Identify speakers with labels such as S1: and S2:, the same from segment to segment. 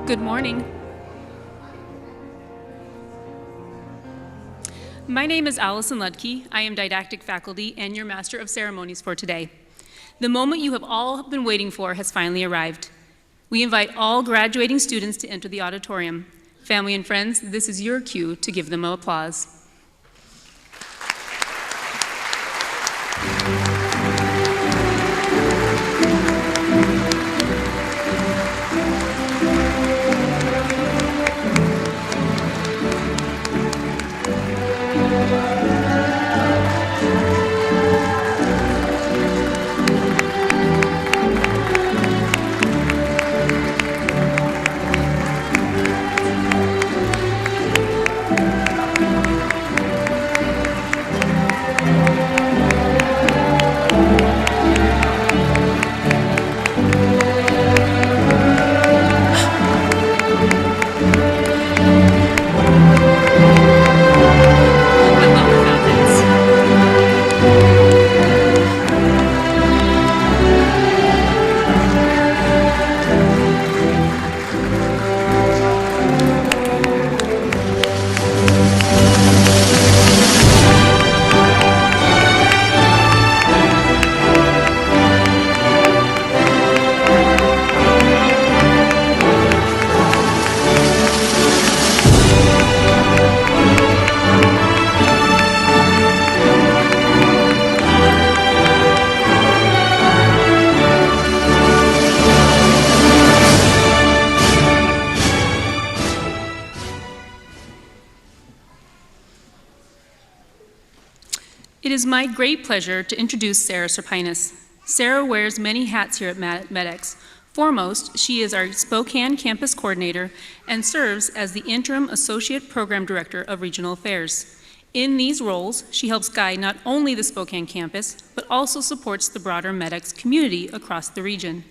S1: Good morning. My name is Allison Ludke. I am didactic faculty and your Master of Ceremonies for today. The moment you have all been waiting for has finally arrived. We invite all graduating students to enter the auditorium. Family and friends, this is your cue to give them applause. It is my great pleasure to introduce Sarah Serpinus. Sarah wears many hats here at MEDEX. Foremost, she is our Spokane campus coordinator and serves as the interim associate program director of regional affairs. In these roles, she helps guide not only the Spokane campus, but also supports the broader MEDEX community across the region.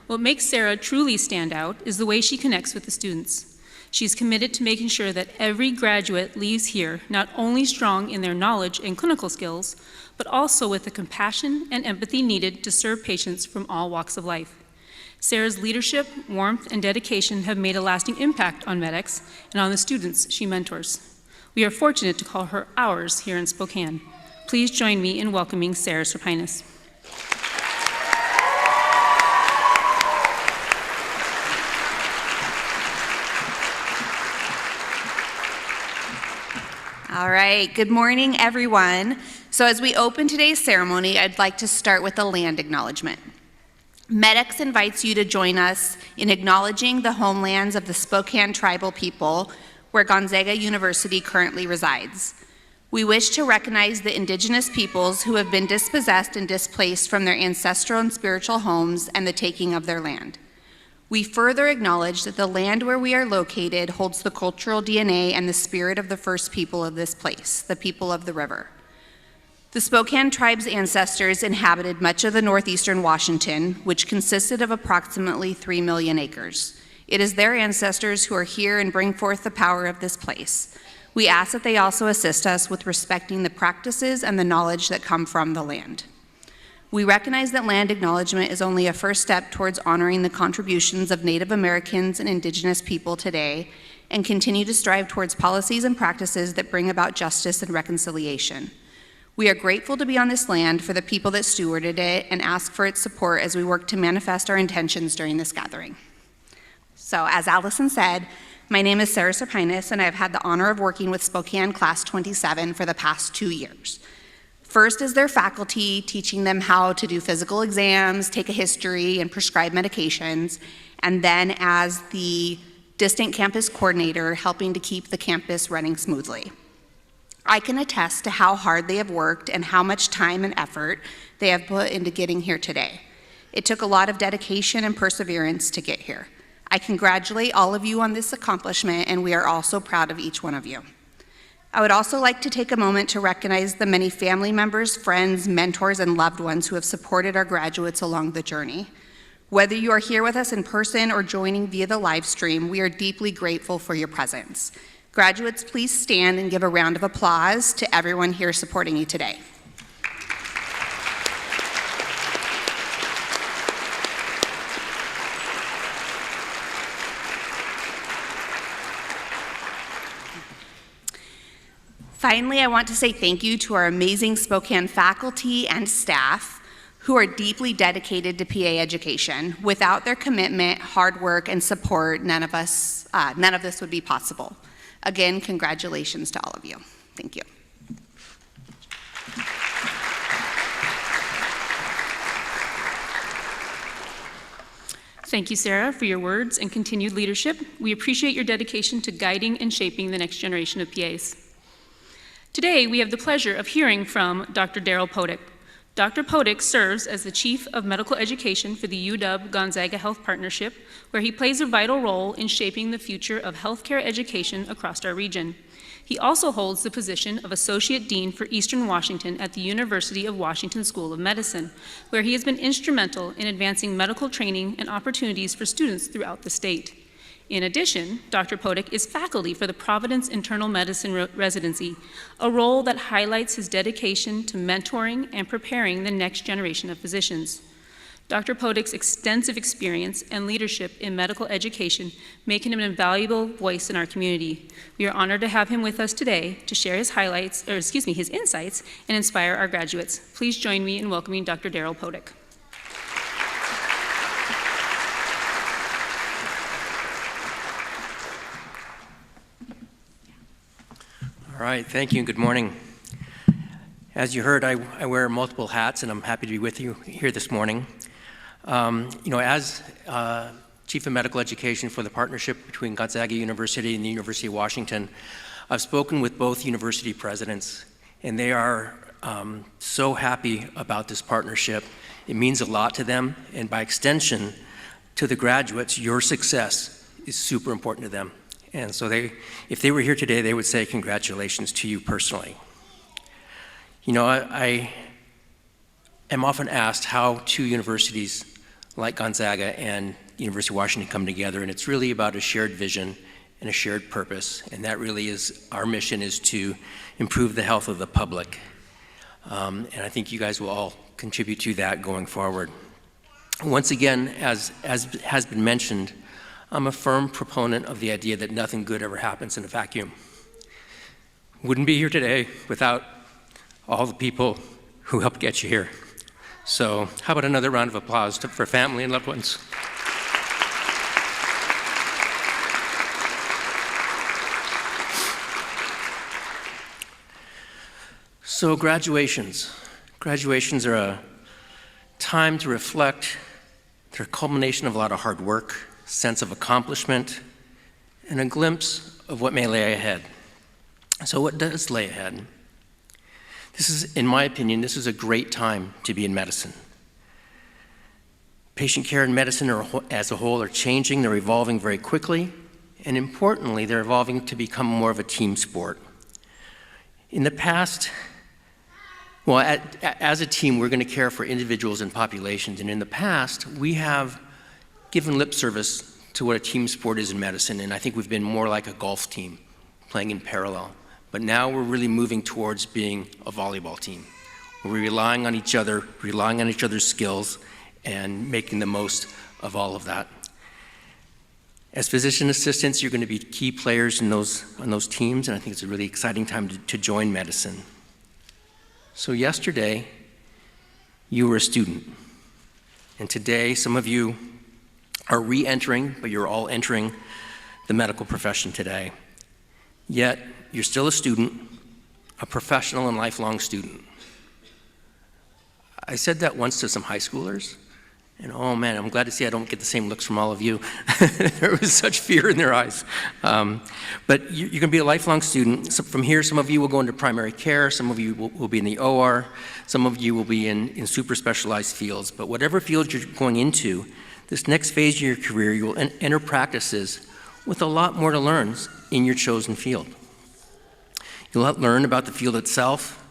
S1: What makes Sarah truly stand out is the way she connects with the students. She's committed to making sure that every graduate leaves here not only strong in their knowledge and clinical skills, but also with the compassion and empathy needed to serve patients from all walks of life. Sarah's leadership, warmth, and dedication have made a lasting impact on MEDEX and on the students she mentors. We are fortunate to call her ours here in Spokane. Please join me in welcoming Sarah Serpinus.
S2: All right, good morning, everyone. So as we open today's ceremony, I'd like to start with a land acknowledgement. MEDEX invites you to join us in acknowledging the homelands of the Spokane tribal people, where Gonzaga University currently resides. We wish to recognize the indigenous peoples who have been dispossessed and displaced from their ancestral and spiritual homes and the taking of their land. We further acknowledge that the land where we are located holds the cultural DNA and the spirit of the first people of this place, the people of the river. The Spokane tribe's ancestors inhabited much of the northeastern Washington, which consisted of approximately 3 million acres. It is their ancestors who are here and bring forth the power of this place. We ask that they also assist us with respecting the practices and the knowledge that come from the land. We recognize that land acknowledgement is only a first step towards honoring the contributions of Native Americans and Indigenous people today, and continue to strive towards policies and practices that bring about justice and reconciliation. We are grateful to be on this land for the people that stewarded it and ask for its support as we work to manifest our intentions during this gathering. So, as Allison said, my name is Sarah Serpinus, and I've had the honor of working with Spokane Class 27 for the past 2 years. First is their faculty, teaching them how to do physical exams, take a history, and prescribe medications, and then as the distant campus coordinator, helping to keep the campus running smoothly. I can attest to how hard they have worked and how much time and effort they have put into getting here today. It took a lot of dedication and perseverance to get here. I congratulate all of you on this accomplishment, and we are also proud of each one of you. I would also like to take a moment to recognize the many family members, friends, mentors, and loved ones who have supported our graduates along the journey. Whether you are here with us in person or joining via the live stream, we are deeply grateful for your presence. Graduates, please stand and give a round of applause to everyone here supporting you today. Finally, I want to say thank you to our amazing Spokane faculty and staff who are deeply dedicated to PA education. Without their commitment, hard work, and support, none of this would be possible. Again, congratulations to all of you. Thank you.
S1: Thank you, Sarah, for your words and continued leadership. We appreciate your dedication to guiding and shaping the next generation of PAs. Today, we have the pleasure of hearing from Dr. Daryl Podick. Dr. Podick serves as the Chief of Medical Education for the UW-Gonzaga Health Partnership, where he plays a vital role in shaping the future of healthcare education across our region. He also holds the position of Associate Dean for Eastern Washington at the University of Washington School of Medicine, where he has been instrumental in advancing medical training and opportunities for students throughout the state. In addition, Dr. Podick is faculty for the Providence Internal Medicine Residency, a role that highlights his dedication to mentoring and preparing the next generation of physicians. Dr. Podick's extensive experience and leadership in medical education make him an invaluable voice in our community. We are honored to have him with us today to share his his insights and inspire our graduates. Please join me in welcoming Dr. Daryl Podick.
S3: All right, thank you and good morning. As you heard, I wear multiple hats and I'm happy to be with you here this morning. As Chief of Medical Education for the partnership between Gonzaga University and the University of Washington, I've spoken with both university presidents and they are so happy about this partnership. It means a lot to them, and by extension to the graduates, your success is super important to them. And so if they were here today, they would say congratulations to you personally. I am often asked how two universities like Gonzaga and the University of Washington come together, and it's really about a shared vision and a shared purpose, and that really is, our mission is to improve the health of the public. And I think you guys will all contribute to that going forward. Once again, as has been mentioned, I'm a firm proponent of the idea that nothing good ever happens in a vacuum. Wouldn't be here today without all the people who helped get you here. So how about another round of applause for family and loved ones? So graduations. Graduations are a time to reflect. They're a culmination of a lot of hard work, sense of accomplishment, and a glimpse of what may lay ahead. So what does lay ahead? This is, in my opinion, this is a great time to be in medicine. Patient care and medicine as a whole are changing, they're evolving very quickly, and importantly, they're evolving to become more of a team sport. In the past, as a team, we're going to care for individuals and populations, and in the past, we have given lip service to what a team sport is in medicine, and I think we've been more like a golf team, playing in parallel. But now we're really moving towards being a volleyball team. We're relying on each other, relying on each other's skills, and making the most of all of that. As physician assistants, you're going to be key players on those teams, and I think it's a really exciting time to join medicine. So yesterday, you were a student, and today, some of you are re-entering, but you're all entering the medical profession today. Yet, you're still a student, a professional and lifelong student. I said that once to some high schoolers, and oh man, I'm glad to see I don't get the same looks from all of you. There was such fear in their eyes. But you're gonna be a lifelong student. So from here, some of you will go into primary care, some of you will be in the OR, some of you will be in super specialized fields. But whatever field you're going into, this next phase of your career, you will enter practices with a lot more to learn in your chosen field. You'll learn about the field itself,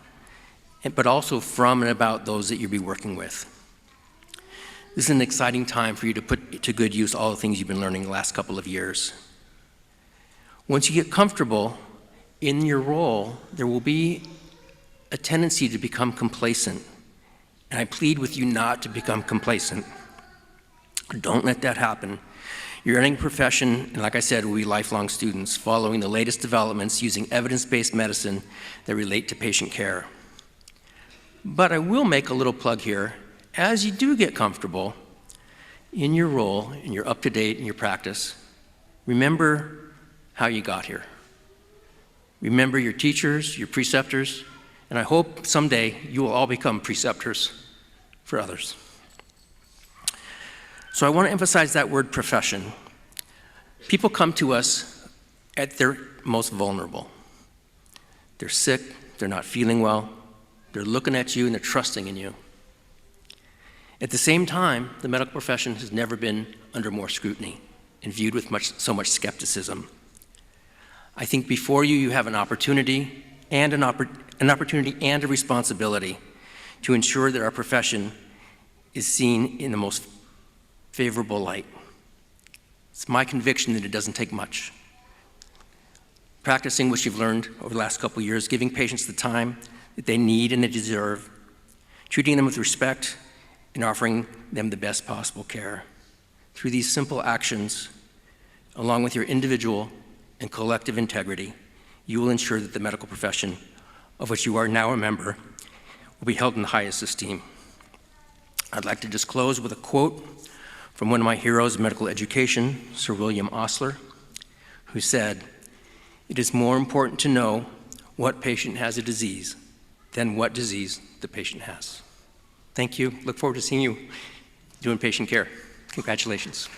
S3: but also from and about those that you'll be working with. This is an exciting time for you to put to good use all the things you've been learning the last couple of years. Once you get comfortable in your role, there will be a tendency to become complacent. And I plead with you not to become complacent. Don't let that happen. Your earning profession, and like I said, will be lifelong students following the latest developments using evidence-based medicine that relate to patient care. But I will make a little plug here. As you do get comfortable in your role, and you're up to date in your practice, remember how you got here. Remember your teachers, your preceptors, and I hope someday you will all become preceptors for others. So I want to emphasize that word profession. People come to us at their most vulnerable. They're sick, they're not feeling well, they're looking at you and they're trusting in you. At the same time, the medical profession has never been under more scrutiny and viewed with so much skepticism. I think before you, you have an opportunity and a responsibility to ensure that our profession is seen in the most favorable light. It's my conviction that it doesn't take much. Practicing what you've learned over the last couple of years, giving patients the time that they need and they deserve, treating them with respect, and offering them the best possible care. Through these simple actions, along with your individual and collective integrity, you will ensure that the medical profession, of which you are now a member, will be held in the highest esteem. I'd like to just close with a quote from one of my heroes of medical education, Sir William Osler, who said, "It is more important to know what patient has a disease than what disease the patient has." Thank you. Look forward to seeing you doing patient care. Congratulations.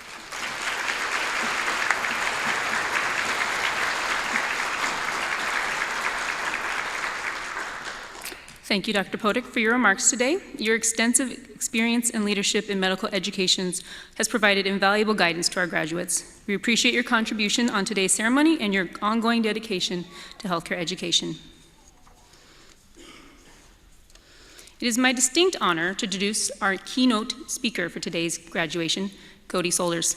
S1: Thank you, Dr. Podick, for your remarks today. Your extensive experience and leadership in medical education has provided invaluable guidance to our graduates. We appreciate your contribution on today's ceremony and your ongoing dedication to healthcare education. It is my distinct honor to introduce our keynote speaker for today's graduation, Cody Solders.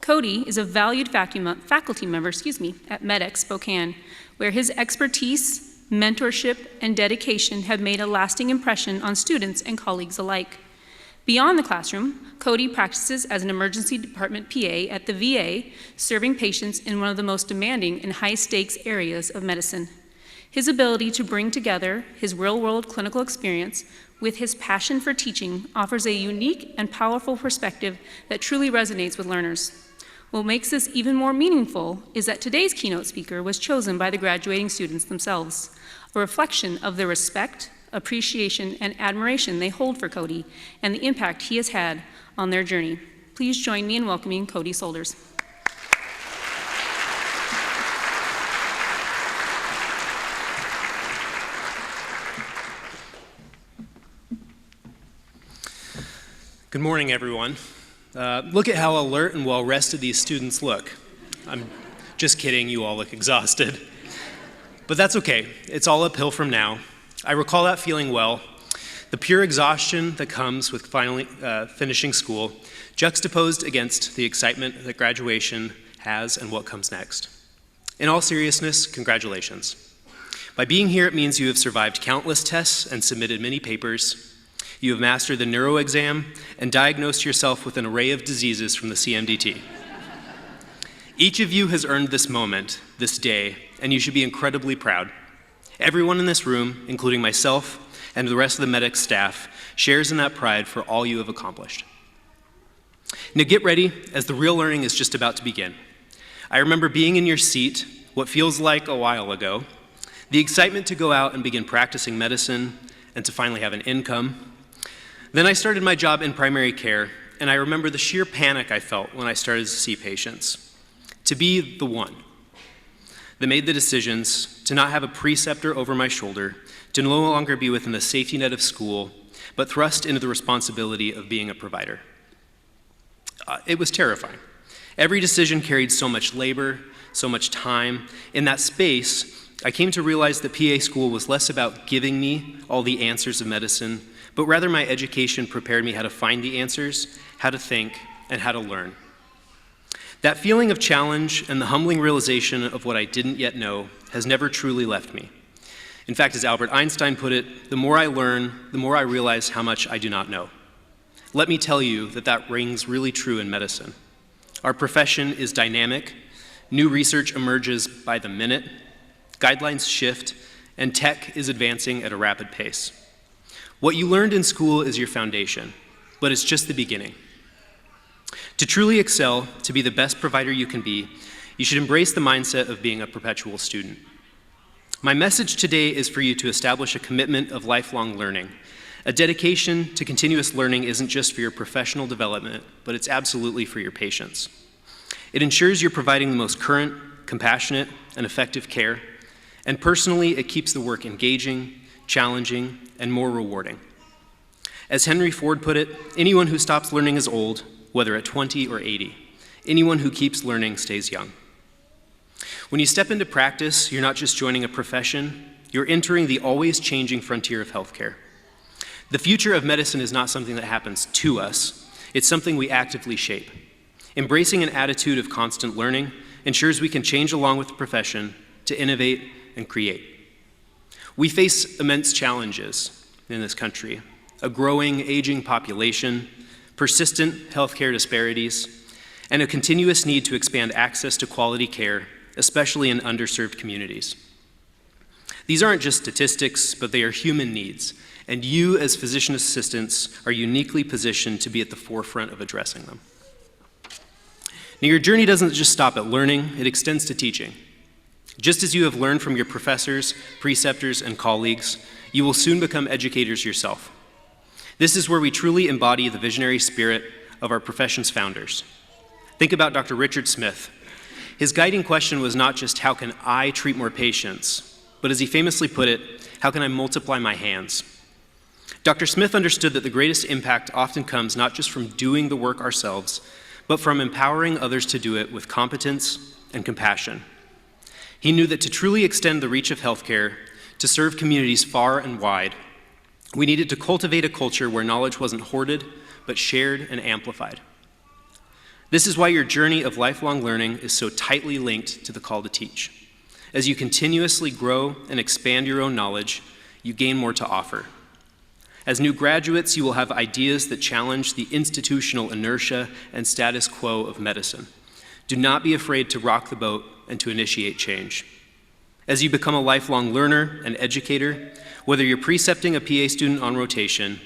S1: Cody is a valued faculty member at MEDEX Spokane, where his expertise, mentorship, and dedication have made a lasting impression on students and colleagues alike. Beyond the classroom, Cody practices as an emergency department PA at the VA, serving patients in one of the most demanding and high-stakes areas of medicine. His ability to bring together his real-world clinical experience with his passion for teaching offers a unique and powerful perspective that truly resonates with learners. What makes this even more meaningful is that today's keynote speaker was chosen by the graduating students themselves, a reflection of the respect, appreciation, and admiration they hold for Cody and the impact he has had on their journey. Please join me in welcoming Cody Solders.
S4: Good morning, everyone. Look at how alert and well-rested these students look. I'm just kidding, you all look exhausted. But that's okay, it's all uphill from now. I recall that feeling well. The pure exhaustion that comes with finally finishing school, juxtaposed against the excitement that graduation has and what comes next. In all seriousness, congratulations. By being here, it means you have survived countless tests and submitted many papers. You have mastered the neuro exam and diagnosed yourself with an array of diseases from the CMDT. Each of you has earned this moment, this day, and you should be incredibly proud. Everyone in this room, including myself and the rest of the MEDEX staff, shares in that pride for all you have accomplished. Now get ready, as the real learning is just about to begin. I remember being in your seat, what feels like a while ago, the excitement to go out and begin practicing medicine and to finally have an income. Then I started my job in primary care, and I remember the sheer panic I felt when I started to see patients. To be the one that made the decisions, to not have a preceptor over my shoulder, to no longer be within the safety net of school, but thrust into the responsibility of being a provider. It was terrifying. Every decision carried so much labor, so much time. In that space, I came to realize that PA school was less about giving me all the answers of medicine, but rather my education prepared me how to find the answers, how to think, and how to learn. That feeling of challenge and the humbling realization of what I didn't yet know has never truly left me. In fact, as Albert Einstein put it, the more I learn, the more I realize how much I do not know. Let me tell you that that rings really true in medicine. Our profession is dynamic, new research emerges by the minute, guidelines shift, and tech is advancing at a rapid pace. What you learned in school is your foundation, but it's just the beginning. To truly excel, to be the best provider you can be, you should embrace the mindset of being a perpetual student. My message today is for you to establish a commitment of lifelong learning. A dedication to continuous learning isn't just for your professional development, but it's absolutely for your patients. It ensures you're providing the most current, compassionate, and effective care, and personally, it keeps the work engaging, challenging, and more rewarding. As Henry Ford put it, anyone who stops learning is old, whether at 20 or 80. Anyone who keeps learning stays young. When you step into practice, you're not just joining a profession, you're entering the always changing frontier of healthcare. The future of medicine is not something that happens to us, it's something we actively shape. Embracing an attitude of constant learning ensures we can change along with the profession to innovate and create. We face immense challenges in this country: a growing, aging population, persistent healthcare disparities, and a continuous need to expand access to quality care, especially in underserved communities. These aren't just statistics, but they are human needs, and you as physician assistants are uniquely positioned to be at the forefront of addressing them. Now, your journey doesn't just stop at learning, it extends to teaching. Just as you have learned from your professors, preceptors, and colleagues, you will soon become educators yourself. This is where we truly embody the visionary spirit of our profession's founders. Think about Dr. Richard Smith. His guiding question was not just, how can I treat more patients, but as he famously put it, how can I multiply my hands? Dr. Smith understood that the greatest impact often comes not just from doing the work ourselves, but from empowering others to do it with competence and compassion. He knew that to truly extend the reach of healthcare, to serve communities far and wide, we needed to cultivate a culture where knowledge wasn't hoarded, but shared and amplified. This is why your journey of lifelong learning is so tightly linked to the call to teach. As you continuously grow and expand your own knowledge, you gain more to offer. As new graduates, you will have ideas that challenge the institutional inertia and status quo of medicine. Do not be afraid to rock the boat and to initiate change. As you become a lifelong learner and educator, whether you're precepting a PA student on rotation,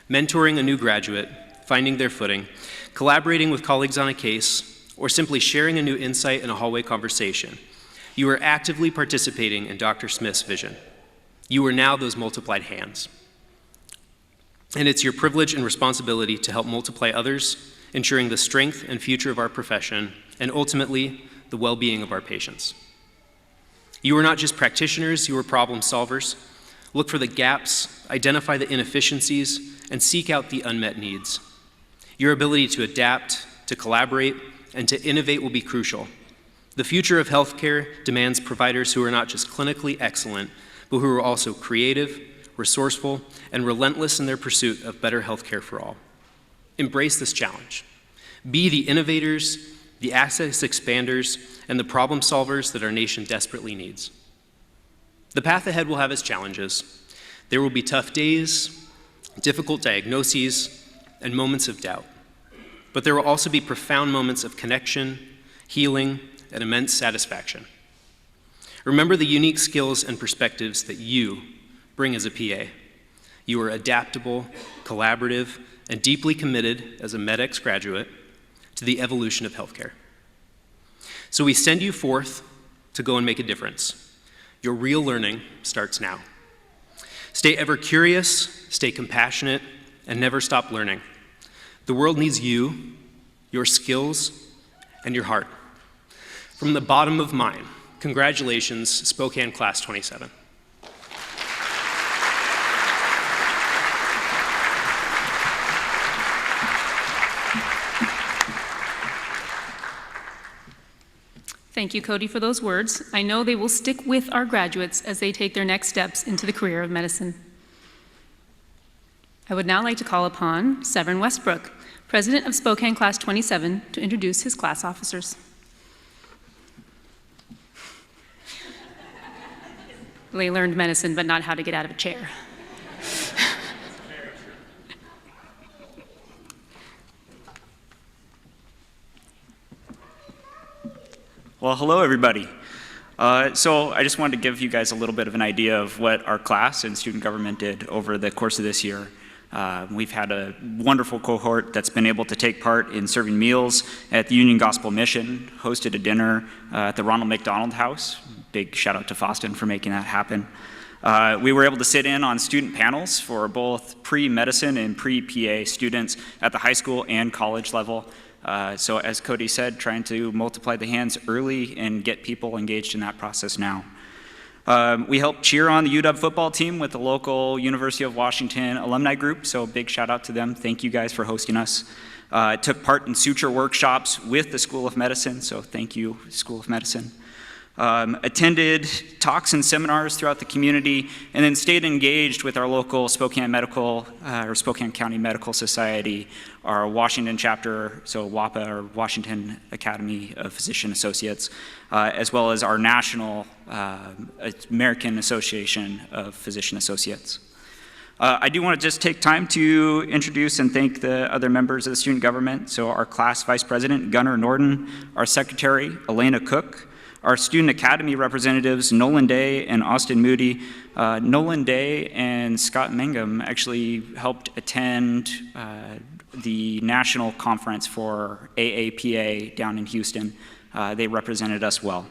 S4: mentoring a new graduate, finding their footing, collaborating with colleagues on a case, or simply sharing a new insight in a hallway conversation, you are actively participating in Dr. Smith's vision. You are now those multiplied hands. And it's your privilege and responsibility to help multiply others, ensuring the strength and future of our profession, and ultimately, the well-being of our patients. You are not just practitioners, you are problem solvers. Look for the gaps, identify the inefficiencies, and seek out the unmet needs. Your ability to adapt, to collaborate, and to innovate will be crucial. The future of healthcare demands providers who are not just clinically excellent, but who are also creative, resourceful, and relentless in their pursuit of better healthcare for all. Embrace this challenge. Be the innovators, the access expanders, and the problem solvers that our nation desperately needs. The path ahead will have its challenges. There will be tough days, difficult diagnoses, and moments of doubt. But there will also be profound moments of connection, healing, and immense satisfaction. Remember the unique skills and perspectives that you bring as a PA. You are adaptable, collaborative, and deeply committed as a MEDEX graduate to the evolution of healthcare. So we send you forth to go and make a difference. Your real learning starts now. Stay ever curious, stay compassionate, and never stop learning. The world needs you, your skills, and your heart. From the bottom of mine, congratulations, Spokane Class 27.
S1: Thank you, Cody, for those words. I know they will stick with our graduates as they take their next steps into the career of medicine. I would now like to call upon Severin Westbrook, President of Spokane Class 27, to introduce his class officers. They learned medicine, but not how to get out of a chair.
S5: Well, hello everybody. So I just wanted to give you guys a little bit of an idea of what our class and student government did over the course of this year. We've had a wonderful cohort that's been able to take part in serving meals at the Union Gospel Mission, hosted a dinner at the Ronald McDonald House. Big shout out to Foston for making that happen. We were able to sit in on student panels for both pre-medicine and pre-PA students at the high school and college level. So as Cody said, trying to multiply the hands early and get people engaged in that process now. We helped cheer on the UW football team with the local University of Washington alumni group, so big shout out to them. Thank you guys for hosting us. Took part in suture workshops with the School of Medicine, so thank you, School of Medicine. Attended talks and seminars throughout the community, and then stayed engaged with our local Spokane County Medical Society, our Washington chapter, so WAPA, or Washington Academy of Physician Associates, as well as our national American Association of Physician Associates. I do want to just take time to introduce and thank the other members of the student government. So our class vice president, Gunnar Norton, our secretary, Elena Cook, our student academy representatives, Nolan Day and Austin Moody. Nolan Day and Scott Mangum actually helped attend the national conference for AAPA down in Houston. They represented us well.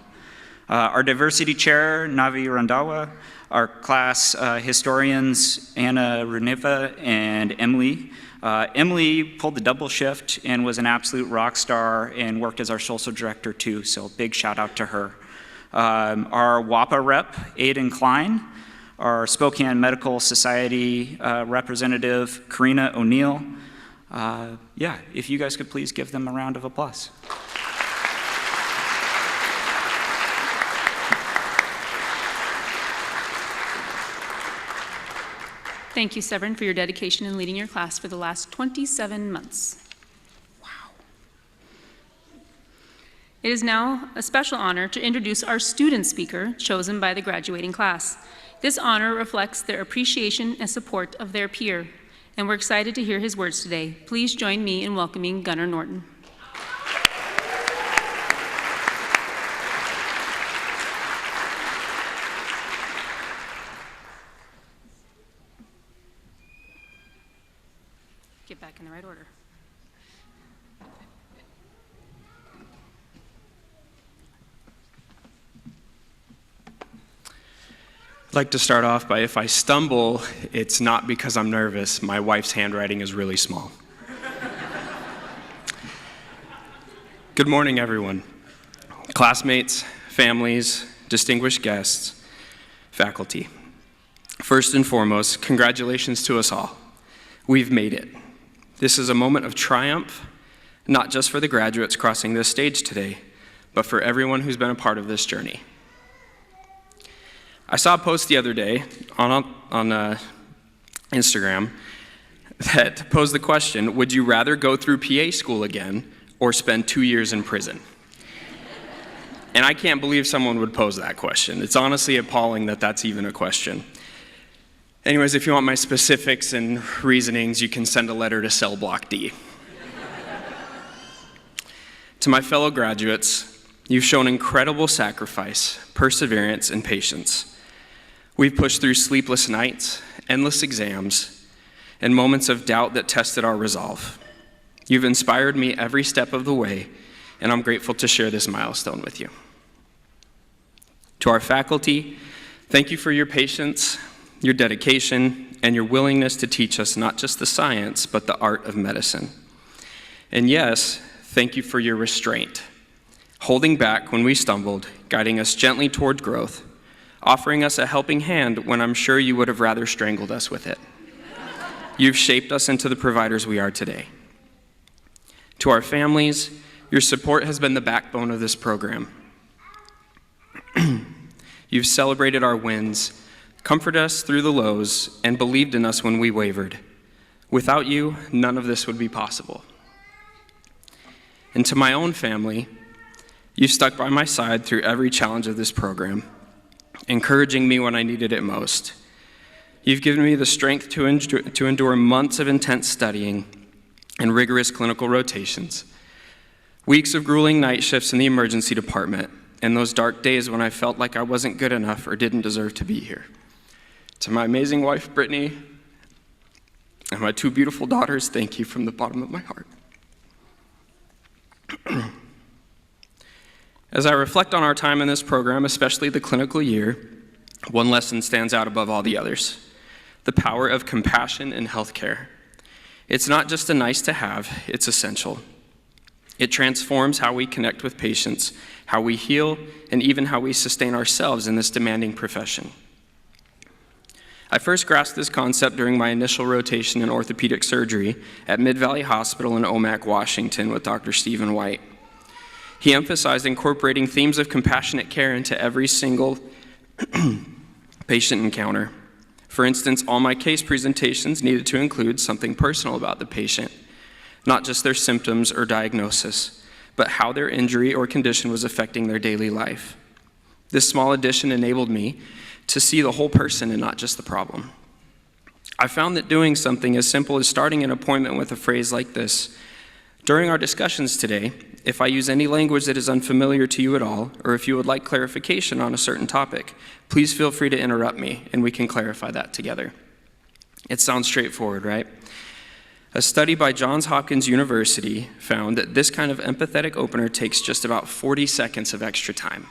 S5: Our diversity chair, Navi Randawa, our class historians, Anna Reniva and Emily. Emily pulled the double shift and was an absolute rock star and worked as our social director too, so big shout out to her. Our WAPA rep, Aidan Klein, our Spokane Medical Society representative, Karina O'Neill. Yeah, if you guys could please give them a round of applause.
S1: Thank you, Severin, for your dedication in leading your class for the last 27 months. Wow. It is now a special honor to introduce our student speaker chosen by the graduating class. This honor reflects their appreciation and support of their peer, and we're excited to hear his words today. Please join me in welcoming Gunnar Norton. Get back in the right order.
S6: I'd like to start off by, if I stumble, it's not because I'm nervous. My wife's handwriting is really small. Good morning, everyone. Classmates, families, distinguished guests, faculty. First and foremost, congratulations to us all. We've made it. This is a moment of triumph, not just for the graduates crossing this stage today, but for everyone who's been a part of this journey. I saw a post the other day on Instagram that posed the question, would you rather go through PA school again or spend 2 years in prison? And I can't believe someone would pose that question. It's honestly appalling that that's even a question. Anyways, if you want my specifics and reasonings, you can send a letter to Cell Block D. To my fellow graduates, you've shown incredible sacrifice, perseverance, and patience. We've pushed through sleepless nights, endless exams, and moments of doubt that tested our resolve. You've inspired me every step of the way, and I'm grateful to share this milestone with you. To our faculty, thank you for your patience, your dedication, and your willingness to teach us not just the science, but the art of medicine. And yes, thank you for your restraint, holding back when we stumbled, guiding us gently toward growth, offering us a helping hand when I'm sure you would have rather strangled us with it. You've shaped us into the providers we are today. To our families, your support has been the backbone of this program. You've celebrated our wins, comforted us through the lows, and believed in us when we wavered. Without you, none of this would be possible. And to my own family, you've stuck by my side through every challenge of this program, encouraging me when I needed it most. You've given me the strength to endure months of intense studying and rigorous clinical rotations, weeks of grueling night shifts in the emergency department, in those dark days when I felt like I wasn't good enough or didn't deserve to be here. To my amazing wife, Brittany, and my 2 beautiful daughters, thank you from the bottom of my heart. As I reflect on our time in this program, especially the clinical year, one lesson stands out above all the others: the power of compassion in healthcare. It's not just a nice to have, it's essential. It transforms how we connect with patients, how we heal, and even how we sustain ourselves in this demanding profession. I first grasped this concept during my initial rotation in orthopedic surgery at Mid-Valley Hospital in Omak, Washington with Dr. Stephen White. He emphasized incorporating themes of compassionate care into every single patient encounter. For instance, all my case presentations needed to include something personal about the patient, not just their symptoms or diagnosis, but how their injury or condition was affecting their daily life. This small addition enabled me to see the whole person and not just the problem. I found that doing something as simple as starting an appointment with a phrase like this: during our discussions today, if I use any language that is unfamiliar to you at all, or if you would like clarification on a certain topic, please feel free to interrupt me and we can clarify that together. It sounds straightforward, right? A study by Johns Hopkins University found that this kind of empathetic opener takes just about 40 seconds of extra time.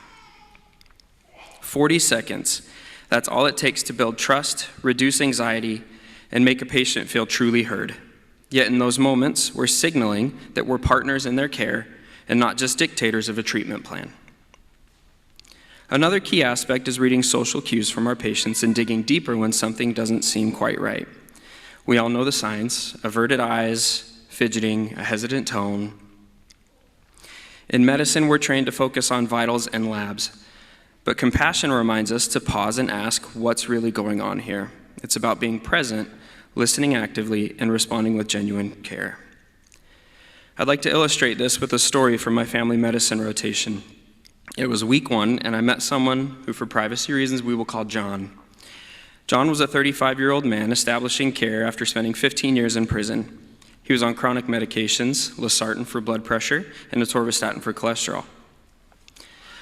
S6: 40 seconds. That's all it takes to build trust, reduce anxiety, and make a patient feel truly heard. Yet in those moments, we're signaling that we're partners in their care and not just dictators of a treatment plan. Another key aspect is reading social cues from our patients and digging deeper when something doesn't seem quite right. We all know the signs: averted eyes, fidgeting, a hesitant tone. In medicine, we're trained to focus on vitals and labs, but compassion reminds us to pause and ask, what's really going on here? It's about being present, listening actively, and responding with genuine care. I'd like to illustrate this with a story from my family medicine rotation. It was week 1, and I met someone who, for privacy reasons, we will call John. John was a 35-year-old man establishing care after spending 15 years in prison. He was on chronic medications, losartan for blood pressure, and atorvastatin for cholesterol.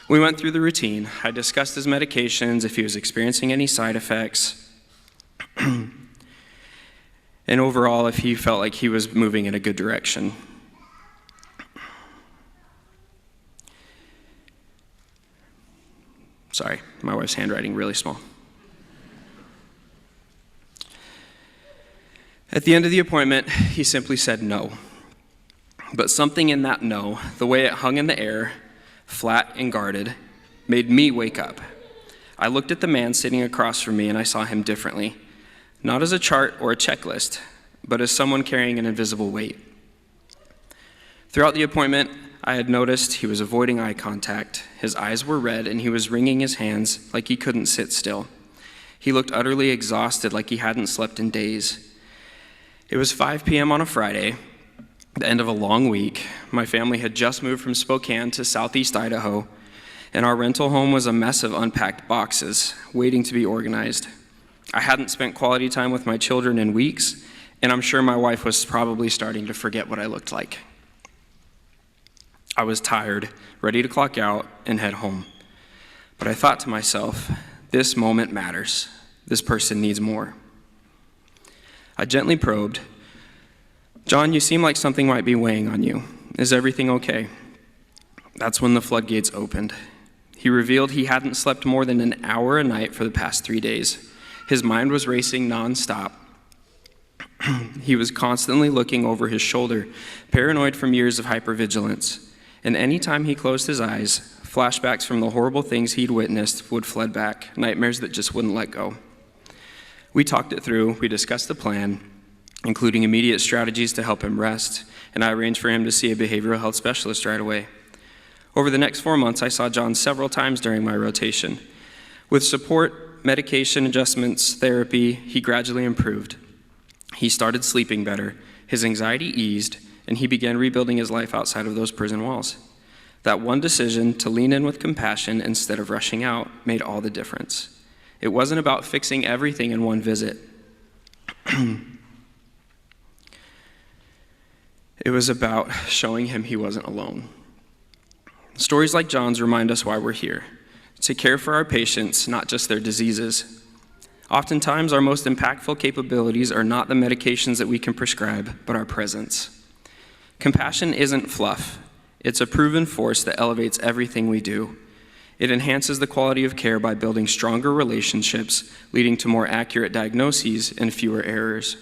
S6: We went through the routine. I discussed his medications, if he was experiencing any side effects, and overall, if he felt like he was moving in a good direction. Sorry, my wife's handwriting really small. At the end of the appointment, he simply said no. But something in that no, the way it hung in the air, flat and guarded, made me wake up. I looked at the man sitting across from me and I saw him differently, not as a chart or a checklist, but as someone carrying an invisible weight. Throughout the appointment, I had noticed he was avoiding eye contact, his eyes were red, and he was wringing his hands like he couldn't sit still. He looked utterly exhausted, like he hadn't slept in days. It was 5 p.m. on a Friday, the end of a long week. My family had just moved from Spokane to southeast Idaho, and our rental home was a mess of unpacked boxes, waiting to be organized. I hadn't spent quality time with my children in weeks, and I'm sure my wife was probably starting to forget what I looked like. I was tired, ready to clock out and head home. But I thought to myself, this moment matters. This person needs more. I gently probed. John, you seem like something might be weighing on you. Is everything okay? That's when the floodgates opened. He revealed he hadn't slept more than an hour a night for the past 3 days. His mind was racing nonstop. He was constantly looking over his shoulder, paranoid from years of hypervigilance. And any time he closed his eyes, flashbacks from the horrible things he'd witnessed would flood back, nightmares that just wouldn't let go. We talked it through, we discussed the plan, including immediate strategies to help him rest, and I arranged for him to see a behavioral health specialist right away. Over the next 4 months, I saw John several times during my rotation. With support, medication adjustments, therapy, he gradually improved. He started sleeping better, his anxiety eased, and he began rebuilding his life outside of those prison walls. That one decision to lean in with compassion instead of rushing out made all the difference. It wasn't about fixing everything in one visit. It was about showing him he wasn't alone. Stories like John's remind us why we're here, to care for our patients, not just their diseases. Oftentimes, our most impactful capabilities are not the medications that we can prescribe, but our presence. Compassion isn't fluff. It's a proven force that elevates everything we do. It enhances the quality of care by building stronger relationships, leading to more accurate diagnoses and fewer errors.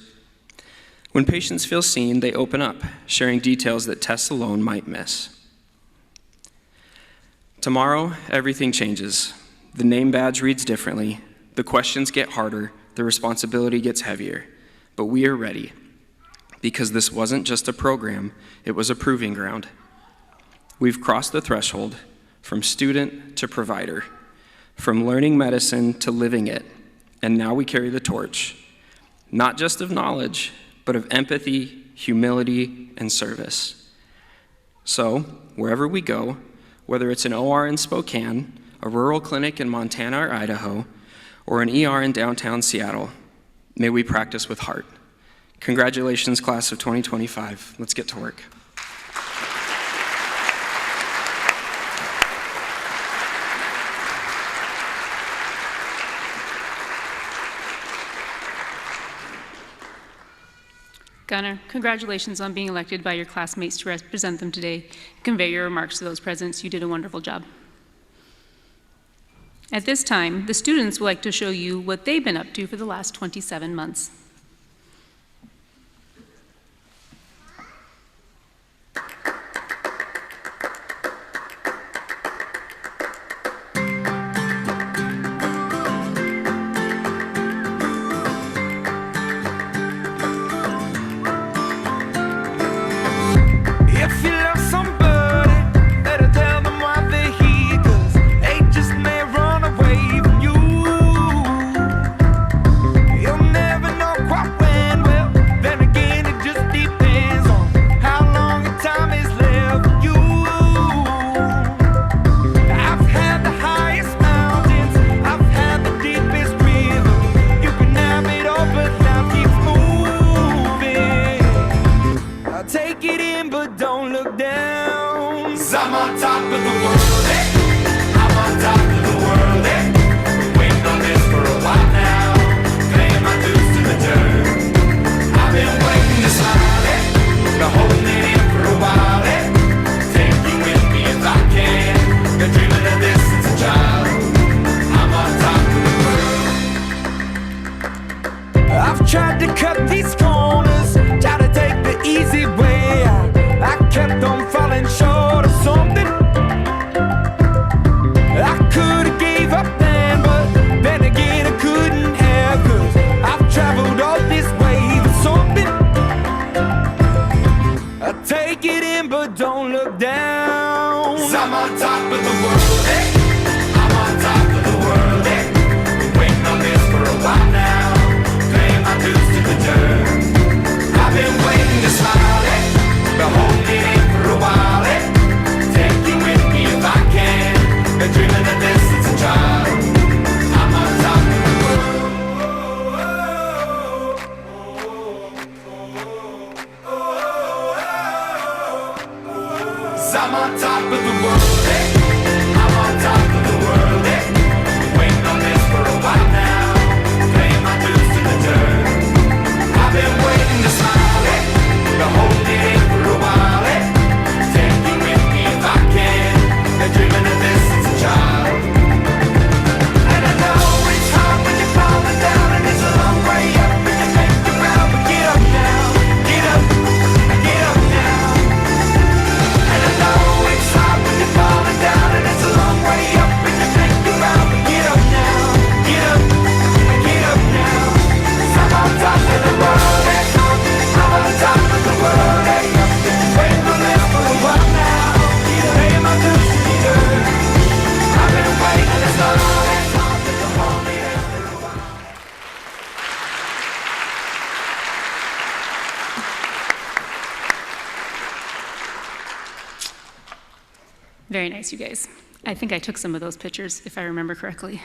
S6: When patients feel seen, they open up, sharing details that tests alone might miss. Tomorrow, everything changes. The name badge reads differently, the questions get harder, the responsibility gets heavier, but we are ready, because this wasn't just a program, it was a proving ground. We've crossed the threshold from student to provider, from learning medicine to living it, and now we carry the torch, not just of knowledge, but of empathy, humility, and service. So, wherever we go, whether it's an OR in Spokane, a rural clinic in Montana or Idaho, or an ER in downtown Seattle, may we practice with heart. Congratulations, class of 2025. Let's get to work.
S1: Gunnar, congratulations on being elected by your classmates to represent them today. Convey your remarks to those present. You did a wonderful job. At this time, the students would like to show you what they've been up to for the last 27 months.
S7: Tried to cut these corners, tried to take the easy way out. I kept on falling short of something. I could have gave up then, but then again I couldn't have, 'cause I've traveled all this way for something. I take it in, but don't look down. 'Cause I'm on top of the world, eh? I'm on top of the world, eh? Been waiting on this for a while now. To the dirt. I've been waiting to smile it, been holding it in for a while it. Take you with me if I can. Been dreaming of this since a child. I'm on top of the world. 'Cause I'm on top of the world, eh? I'm on top of the world, eh? Been waiting on this for a while now. Paying my dues to the dirt. I've been waiting to smile it, been holding it in for a while it. Take you with me if I can. Been dreaming of this since a child. And I know it's hard when you're falling down, and it's a long way up when you make it round. But get up now, get up now. And I know it's hard when you're falling down, and it's a long way up when you make it round. But get up now, get up now. 'Cause I'm on top of the world. I'm on top of the world, eh? Waiting for this for a while now. Paying my dues to the earth. I've been waiting as long as long as I'm holding it for a while.
S1: Very nice, you guys. I think I took some of those pictures, if I remember correctly.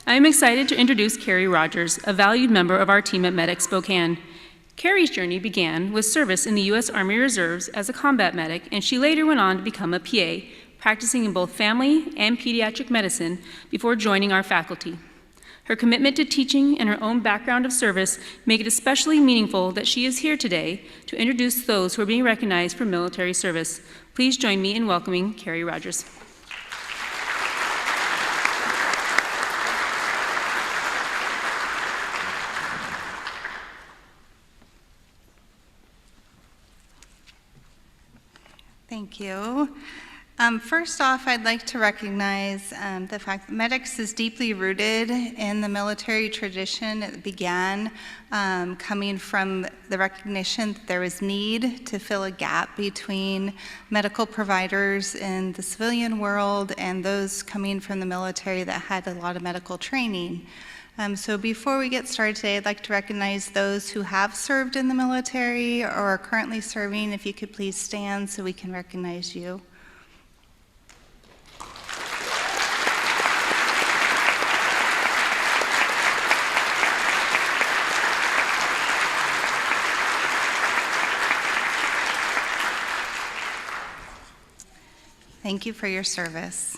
S1: I am excited to introduce Carrie Rogers, a valued member of our team at MEDEX Spokane. Carrie's journey began with service in the U.S. Army Reserves as a combat medic, and she later went on to become a PA, practicing in both family and pediatric medicine before joining our faculty. Her commitment to teaching and her own background of service make it especially meaningful that she is here today to introduce those who are being recognized for military service. Please join me in welcoming Carrie Rogers.
S8: Thank you. First off, I'd like to recognize the fact that MEDEX is deeply rooted in the military tradition. It began coming from the recognition that there was need to fill a gap between medical providers in the civilian world and those coming from the military that had a lot of medical training. So before we get started today, I'd like to recognize those who have served in the military or are currently serving. If you could please stand so we can recognize you. Thank you for your service.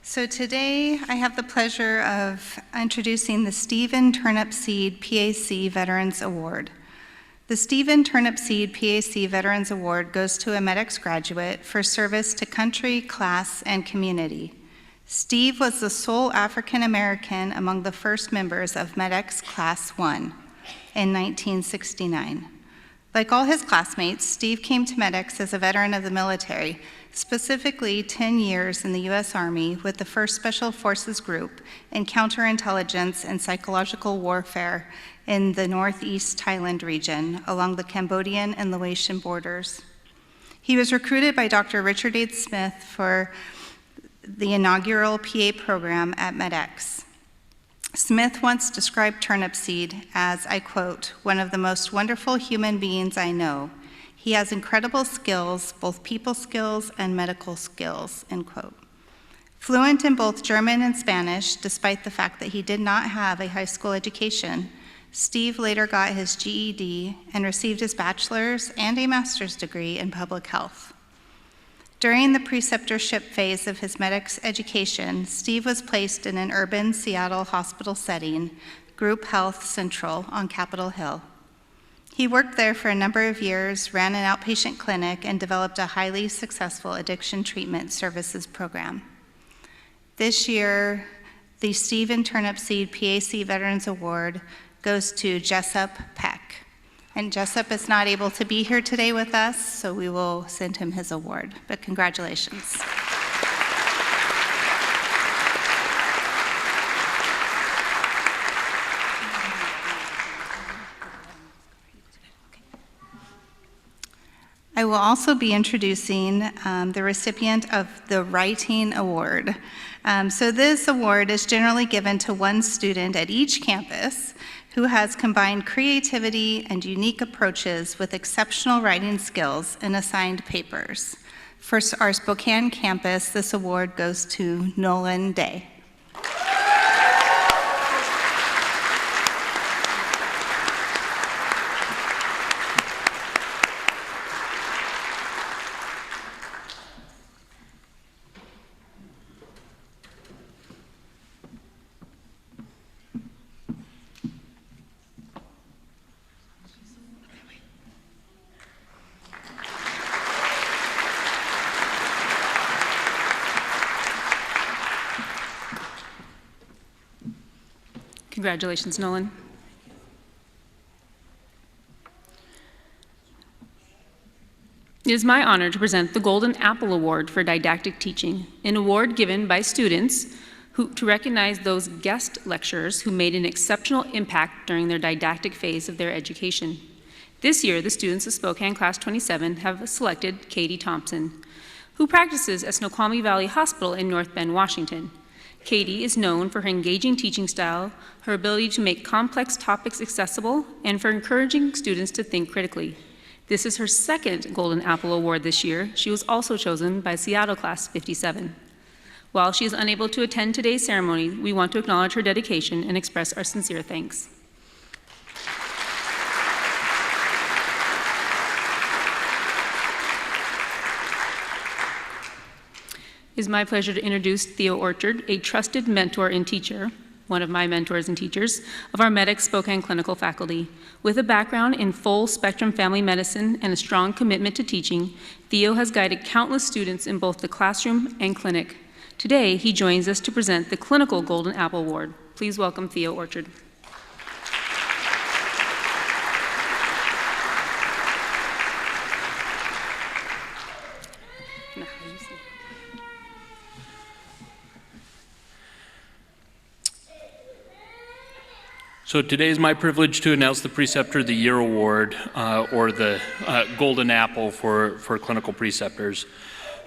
S8: So today I have the pleasure of introducing the Stephen Turnipseed PAC Veterans Award. The Stephen Turnipseed PAC Veterans Award goes to a MEDEX graduate for service to country, class, and community. Steve was the sole African American among the first members of MEDEX Class 1 in 1969. Like all his classmates, Steve came to MEDEX as a veteran of the military, specifically 10 years in the U.S. Army with the 1st Special Forces Group in counterintelligence and psychological warfare in the northeast Thailand region along the Cambodian and Laotian borders. He was recruited by Dr. Richard H. Smith for the inaugural PA program at MEDEX. Smith once described Turnipseed as, I quote, "one of the most wonderful human beings I know. He has incredible skills, both people skills and medical skills," end quote. Fluent in both German and Spanish, despite the fact that he did not have a high school education, Steve later got his GED and received his bachelor's and a master's degree in public health. During the preceptorship phase of his MEDEX education, Steve was placed in an urban Seattle hospital setting, Group Health Central on Capitol Hill. He worked there for a number of years, ran an outpatient clinic, and developed a highly successful addiction treatment services program. This year, the Stephen Turnipseed PAC Veterans Award goes to Jessup Peck. And Jessup is not able to be here today with us, so we will send him his award. But congratulations. I will also be introducing the recipient of the Writing Award. So this award is generally given to one student at each campus who has combined creativity and unique approaches with exceptional writing skills in assigned papers. For our Spokane campus, this award goes to Nolan Day.
S1: Congratulations, Nolan. It is my honor to present the Golden Apple Award for Didactic Teaching, an award given by students to recognize those guest lecturers who made an exceptional impact during their didactic phase of their education. This year, the students of Spokane Class 27 have selected Katie Thompson, who practices at Snoqualmie Valley Hospital in North Bend, Washington. Katie is known for her engaging teaching style, her ability to make complex topics accessible, and for encouraging students to think critically. This is her second Golden Apple Award this year. She was also chosen by Seattle Class 57. While she is unable to attend today's ceremony, we want to acknowledge her dedication and express our sincere thanks. It is my pleasure to introduce Theo Orchard, a trusted mentor and teacher, one of my mentors and teachers, of our MEDEX Spokane clinical faculty. With a background in full spectrum family medicine and a strong commitment to teaching, Theo has guided countless students in both the classroom and clinic. Today, he joins us to present the Clinical Golden Apple Award. Please welcome Theo Orchard.
S9: So today is my privilege to announce the Preceptor of the Year Award, or the Golden Apple for clinical preceptors.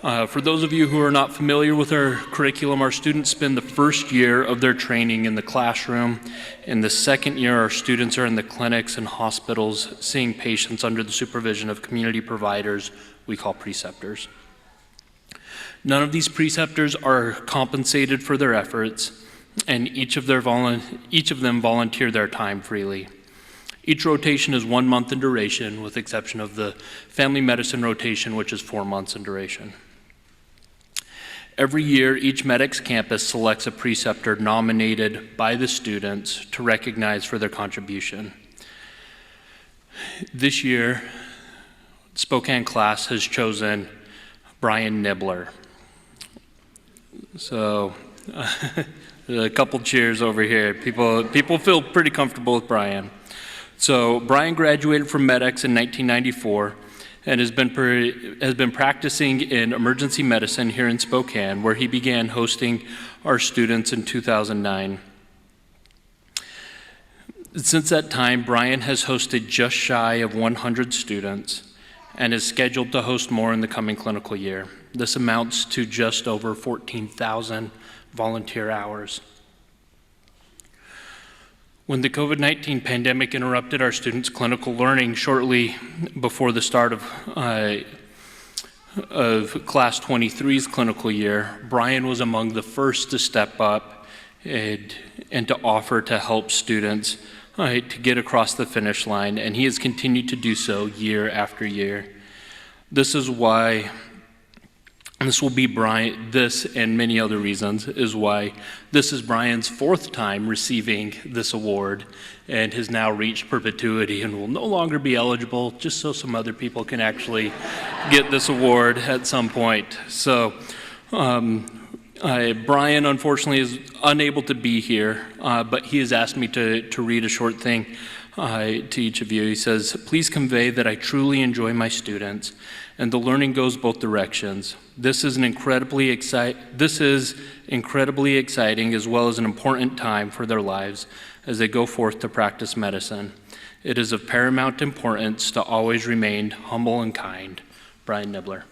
S9: For those of you who are not familiar with our curriculum, our students spend the first year of their training in the classroom. In the second year, our students are in the clinics and hospitals seeing patients under the supervision of community providers we call preceptors. None of these preceptors are compensated for their efforts, and each of them volunteer their time freely. Each rotation is 1 month in duration, with the exception of the family medicine rotation, which is 4 months in duration. Every year, each MEDEX campus selects a preceptor nominated by the students to recognize for their contribution. This year, Spokane Class has chosen Brian Nibbler. So, a couple cheers over here. People feel pretty comfortable with Brian. So Brian graduated from MEDEX in 1994 and has been practicing in emergency medicine here in Spokane, where he began hosting our students in 2009. Since that time, Brian has hosted just shy of 100 students and is scheduled to host more in the coming clinical year. This amounts to just over 14,000 volunteer hours. When the COVID-19 pandemic interrupted our students' clinical learning shortly before the start of Class 23's clinical year, Brian was among the first to step up and to offer to help students to get across the finish line, and he has continued to do so year after year. This and many other reasons is why this is Brian's 4th time receiving this award, and has now reached perpetuity and will no longer be eligible, just so some other people can actually get this award at some point. So Brian unfortunately is unable to be here, but he has asked me to read a short thing to each of you. He says, "Please convey that I truly enjoy my students, and the learning goes both directions. This is incredibly exciting as well as an important time for their lives as they go forth to practice medicine. It is of paramount importance to always remain humble and kind." Brian Nibbler.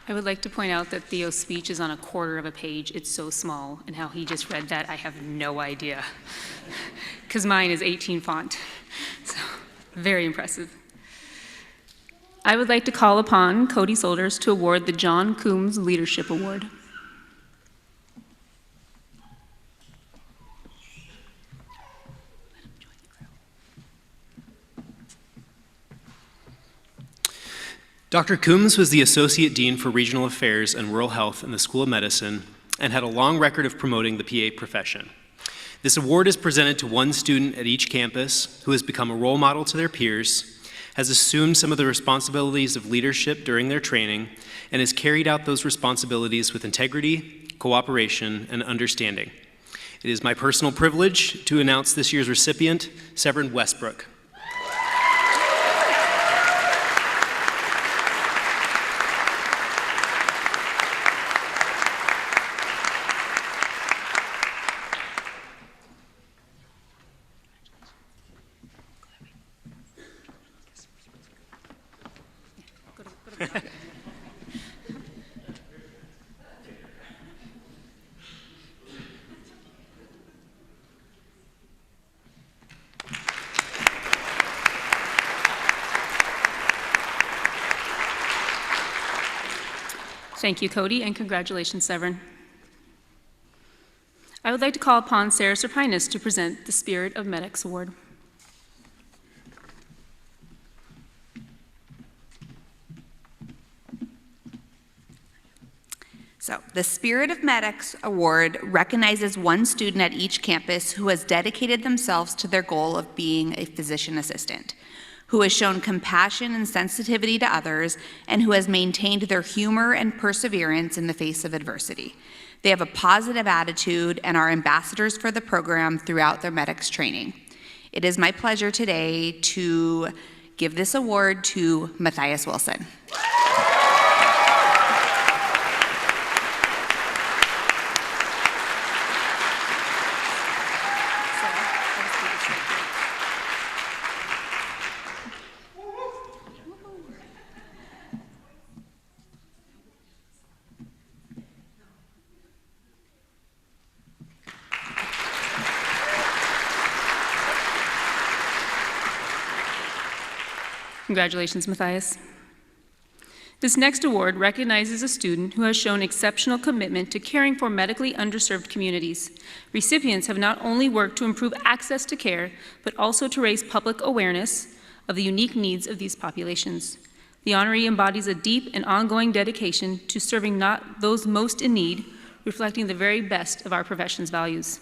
S1: I would like to point out that Theo's speech is on a quarter of a page. It's so small, and how he just read that, I have no idea, because mine is 18 font. So, very impressive. I would like to call upon Cody Solders to award the John Coombs Leadership Award.
S4: Dr. Coombs was the Associate Dean for Regional Affairs and Rural Health in the School of Medicine and had a long record of promoting the PA profession. This award is presented to one student at each campus who has become a role model to their peers, has assumed some of the responsibilities of leadership during their training, and has carried out those responsibilities with integrity, cooperation, and understanding. It is my personal privilege to announce this year's recipient, Severin Westbrook.
S1: Thank you, Cody, and congratulations, Severin. I would like to call upon Sarah Serpinus to present the Spirit of MEDEX Award.
S2: So, the Spirit of MEDEX Award recognizes one student at each campus who has dedicated themselves to their goal of being a physician assistant, who has shown compassion and sensitivity to others, and who has maintained their humor and perseverance in the face of adversity. They have a positive attitude and are ambassadors for the program throughout their MEDEX training. It is my pleasure today to give this award to Matthias Wilson.
S1: Congratulations, Matthias. This next award recognizes a student who has shown exceptional commitment to caring for medically underserved communities. Recipients have not only worked to improve access to care, but also to raise public awareness of the unique needs of these populations. The honoree embodies a deep and ongoing dedication to serving not those most in need, reflecting the very best of our profession's values.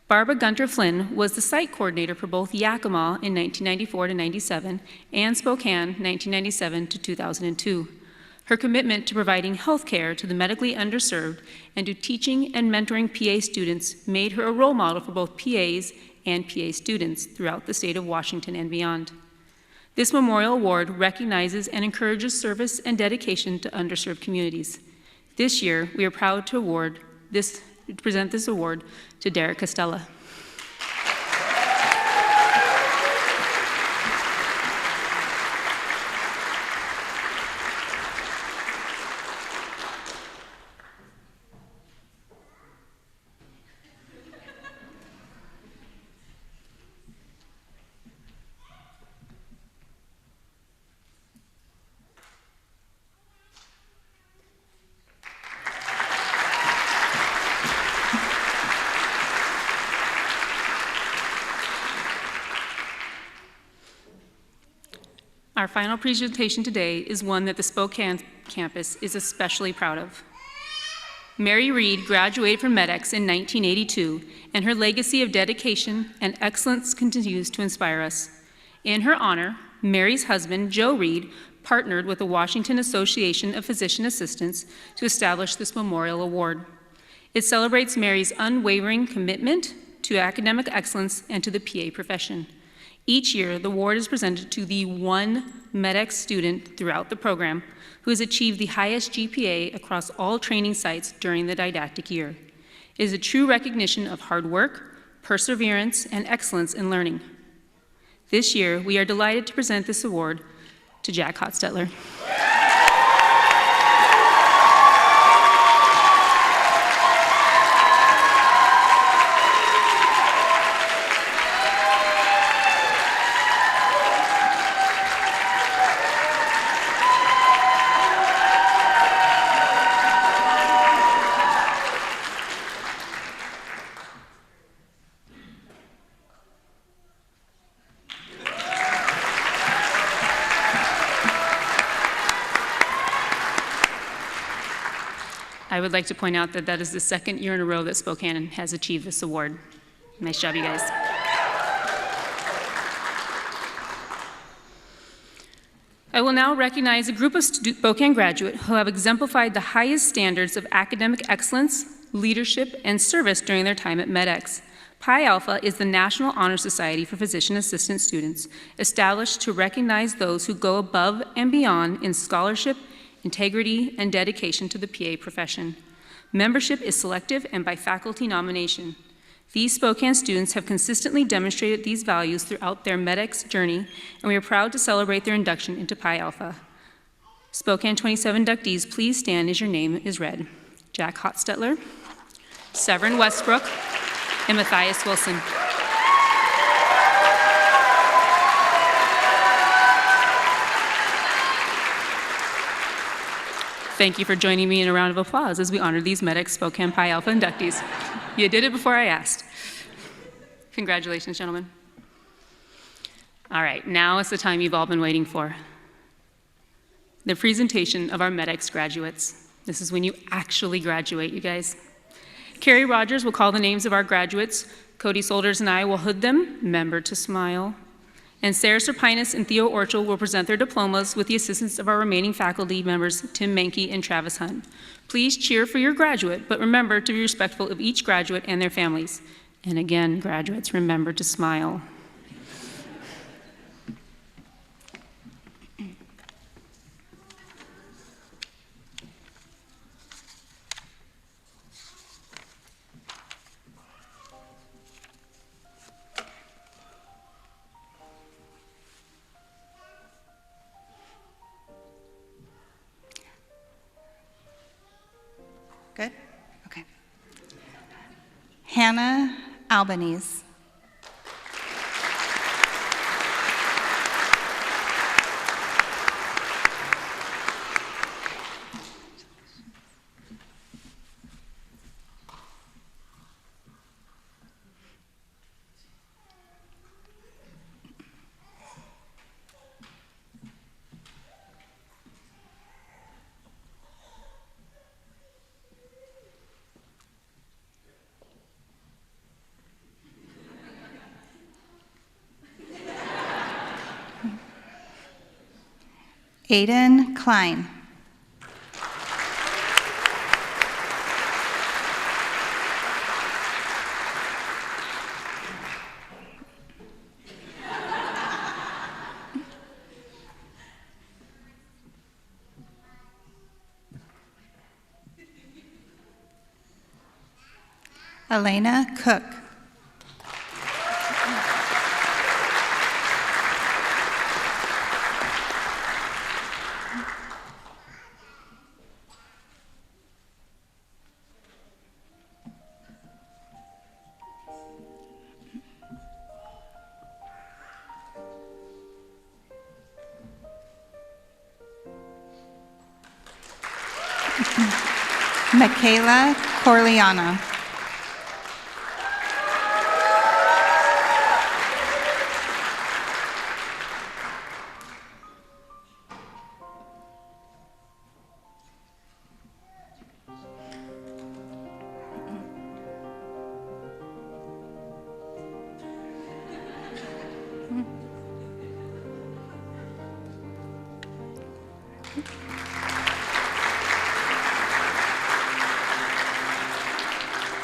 S1: Barbara Gunter Flynn was the site coordinator for both Yakima in 1994 to 97 and Spokane 1997 to 2002. Her commitment to providing health care to the medically underserved and to teaching and mentoring PA students made her a role model for both PAs and PA students throughout the state of Washington and beyond. This Memorial Award recognizes and encourages service and dedication to underserved communities. This year, we are proud to present this award to Derek Costella. Our final presentation today is one that the Spokane campus is especially proud of. Mary Reed graduated from MEDEX in 1982, and her legacy of dedication and excellence continues to inspire us. In her honor, Mary's husband, Joe Reed, partnered with the Washington Association of Physician Assistants to establish this Memorial Award. It celebrates Mary's unwavering commitment to academic excellence and to the PA profession. Each year, the award is presented to the one MEDEX student throughout the program who has achieved the highest GPA across all training sites during the didactic year. It is a true recognition of hard work, perseverance, and excellence in learning. This year, we are delighted to present this award to Jack Hotstetler. I would like to point out that that is the second year in a row that Spokane has achieved this award. Nice job, you guys. I will now recognize a group of Spokane graduates who have exemplified the highest standards of academic excellence, leadership, and service during their time at MEDEX. Pi Alpha is the National Honor Society for Physician Assistant Students, established to recognize those who go above and beyond in scholarship, integrity, and dedication to the PA profession. Membership is selective and by faculty nomination. These Spokane students have consistently demonstrated these values throughout their MEDEX journey, and we are proud to celebrate their induction into Pi Alpha. Spokane 27 inductees, please stand as your name is read. Jack Hotstetler, Severin Westbrook, and Matthias Wilson. Thank you for joining me in a round of applause as we honor these MEDEX Spokane Pi Alpha inductees. You did it before I asked. Congratulations, gentlemen. All right, now is the time you've all been waiting for. The presentation of our MEDEX graduates. This is when you actually graduate, you guys. Carrie Rogers will call the names of our graduates. Cody Solders and I will hood them, remember to smile. And Sarah Serpinus and Theo Orchel will present their diplomas with the assistance of our remaining faculty members, Tim Menke and Travis Hunt. Please cheer for your graduate, but remember to be respectful of each graduate and their families. And again, graduates, remember to smile.
S8: Good? Okay. Hannah Albanese. Aiden Klein. Elena Cook. Michaela Corleana.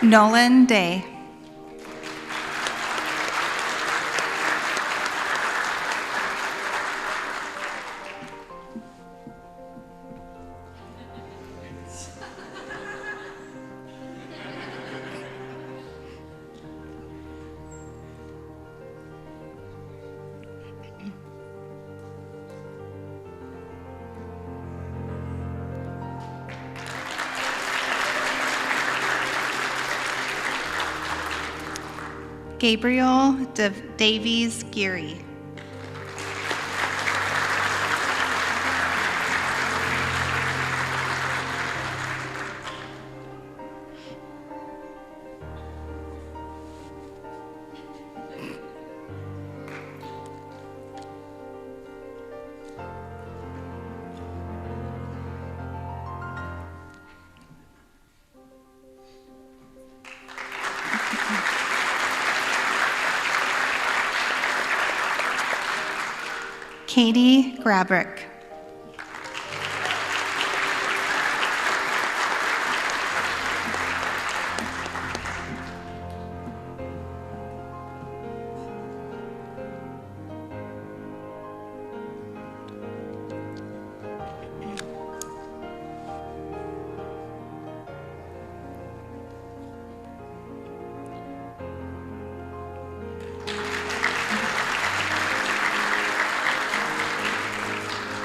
S8: Nolan Day. Gabriel Davies Geary. Katie Grabrick.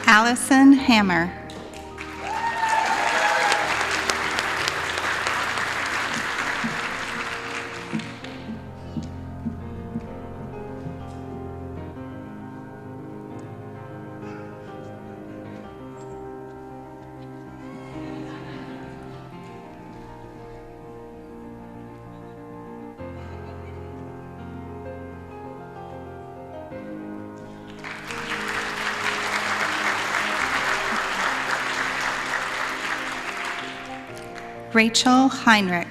S8: Allison Hammer. Rachel Heinrich.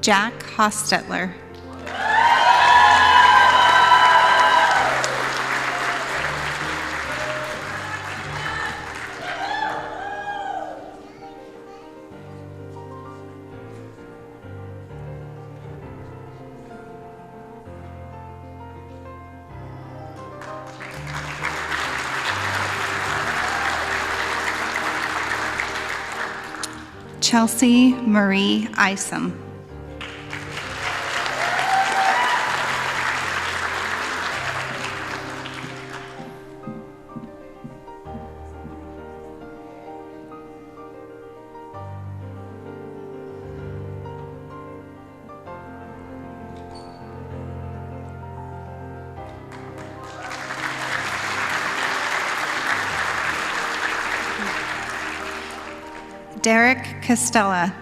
S8: Jack Hostetler. Chelsea Marie Isom. Derek Costella.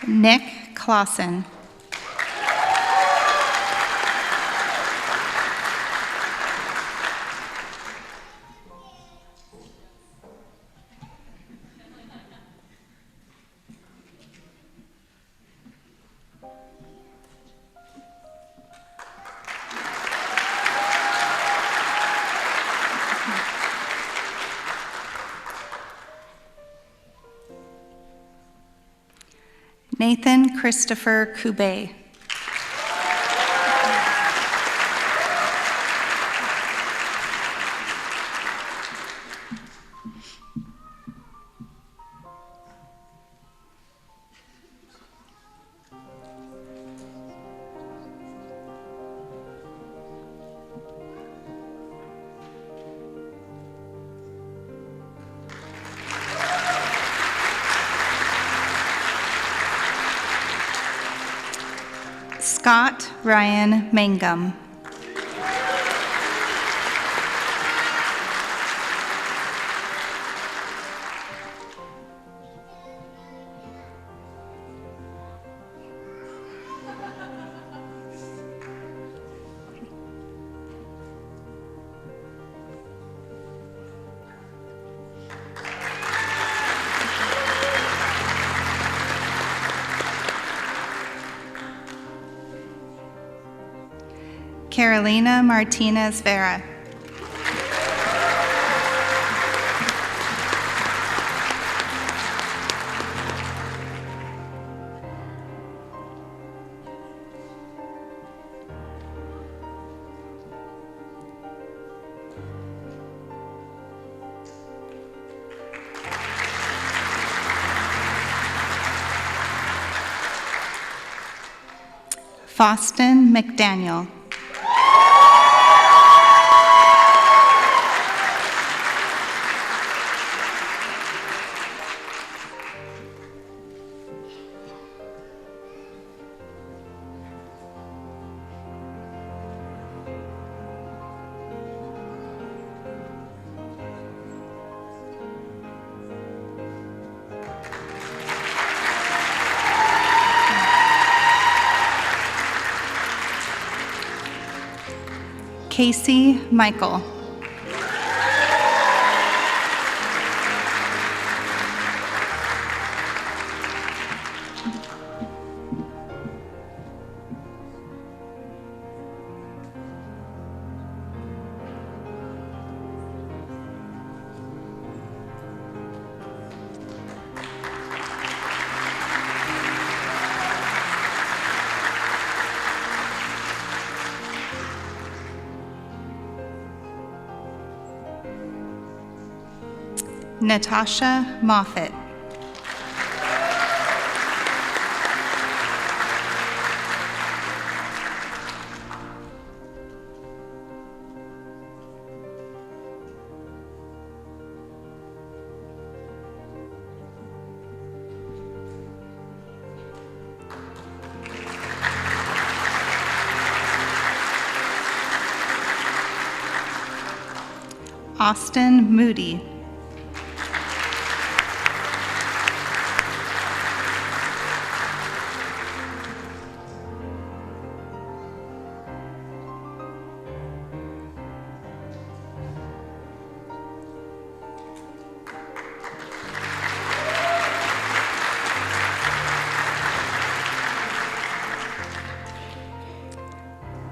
S8: Nick Clausen. Nathan Christopher Kubey. Scott Ryan Mangum. Carolina Martinez Vera. Faustin McDaniel. Casey Michael. Natasha Moffett. Austin Moody.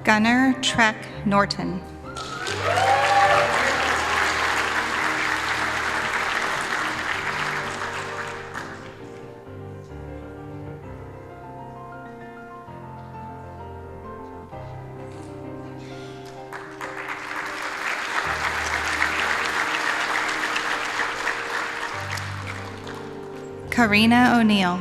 S8: Gunnar Trek Norton. Karina O'Neill.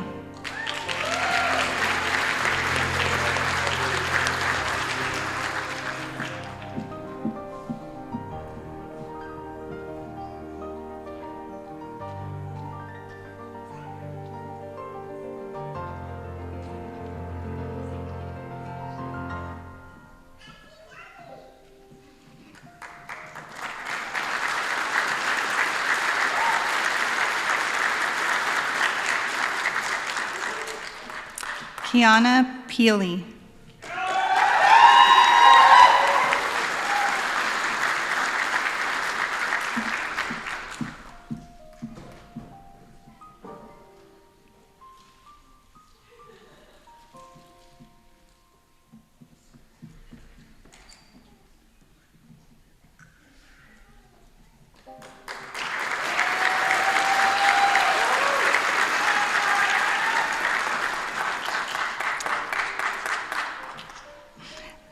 S8: Kiana Peely.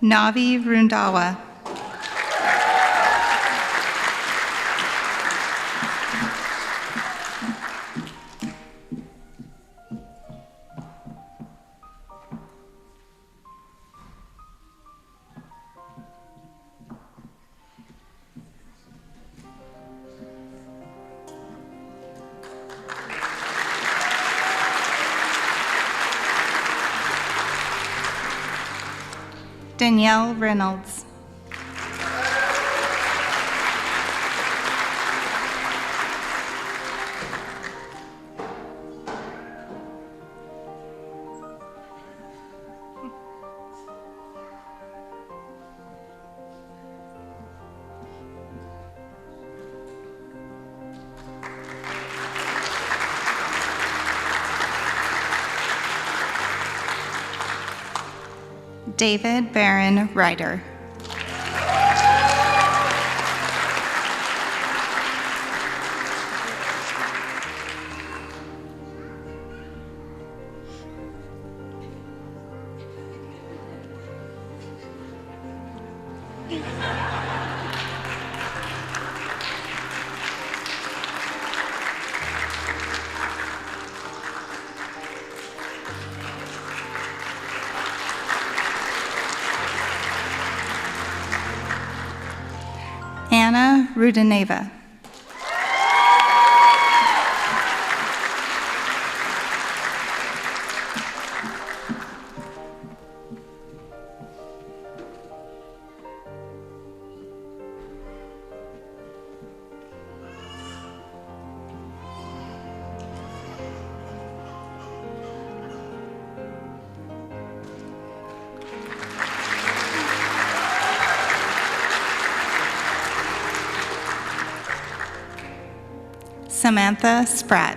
S8: Navi Rundawa. Danielle Reynolds. David Barron Ryder. Anna Rudeneva. Samantha Spratt.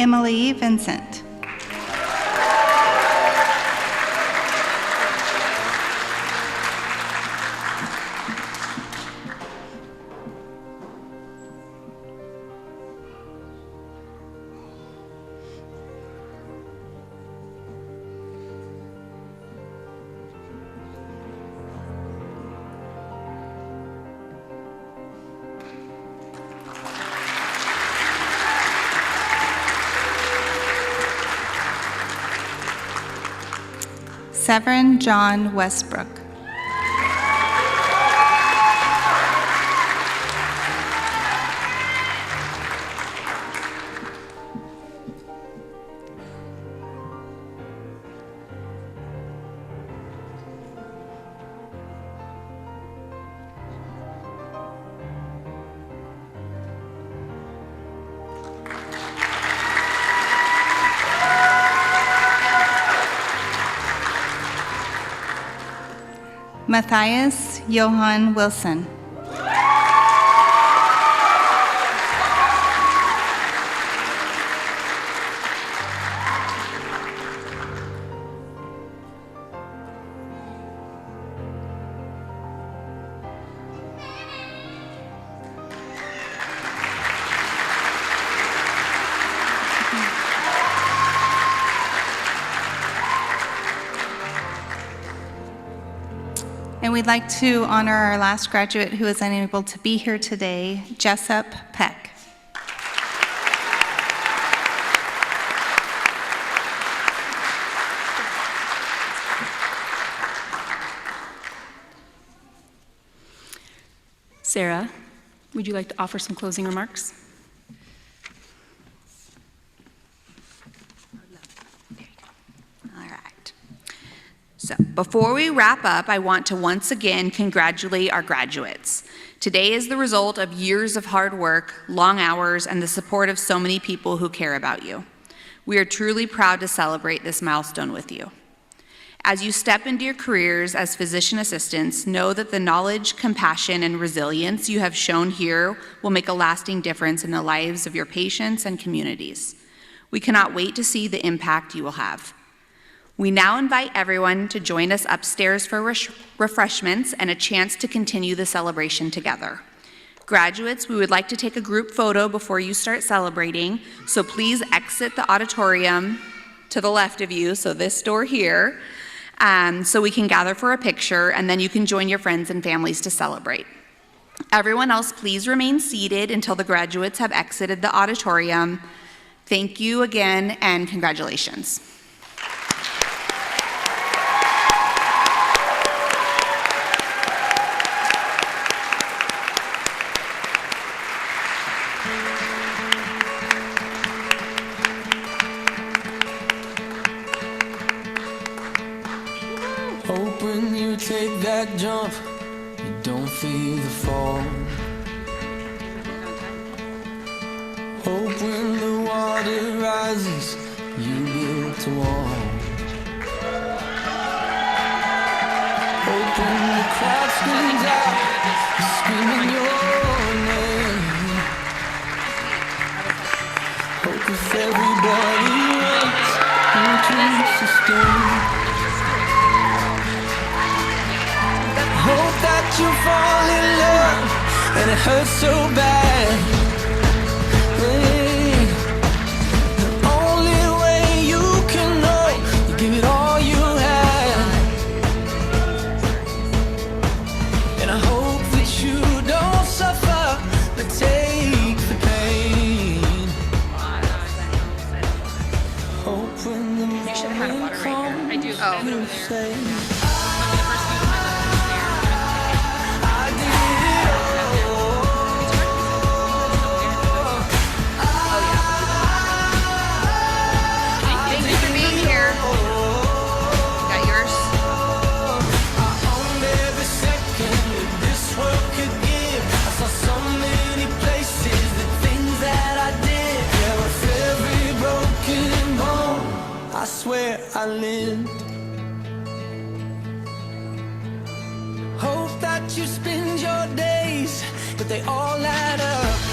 S8: Emily Vincent. Severin John Westbrook. Matthias Johann Wilson. And we'd like to honor our last graduate who is unable to be here today, Jessup Peck.
S1: Sarah, would you like to offer some closing remarks?
S2: All right. So before we wrap up, I want to once again congratulate our graduates. Today is the result of years of hard work, long hours, and the support of so many people who care about you. We are truly proud to celebrate this milestone with you. As you step into your careers as physician assistants, know that the knowledge, compassion, and resilience you have shown here will make a lasting difference in the lives of your patients and communities. We cannot wait to see the impact you will have. We now invite everyone to join us upstairs for refreshments and a chance to continue the celebration together. Graduates, we would like to take a group photo before you start celebrating, so please exit the auditorium to the left of you, so this door here, so we can gather for a picture, and then you can join your friends and families to celebrate. Everyone else, please remain seated until the graduates have exited the auditorium. Thank you again, and congratulations.
S7: Hope when you take that jump, you don't feel the fall. Hope when the water rises, you build a wall. Hope when the crowd screams out, you're screaming your name. Hope if everybody runs, you can sustain. Hope that you fall in love and it hurts so bad. Hey, the only way you can know, you give it all you have. And I hope that you don't suffer, but take the pain. Hope when the morning comes,
S1: I do.
S7: you say, I swear I lived. Hope that you spend your days, but they all add up.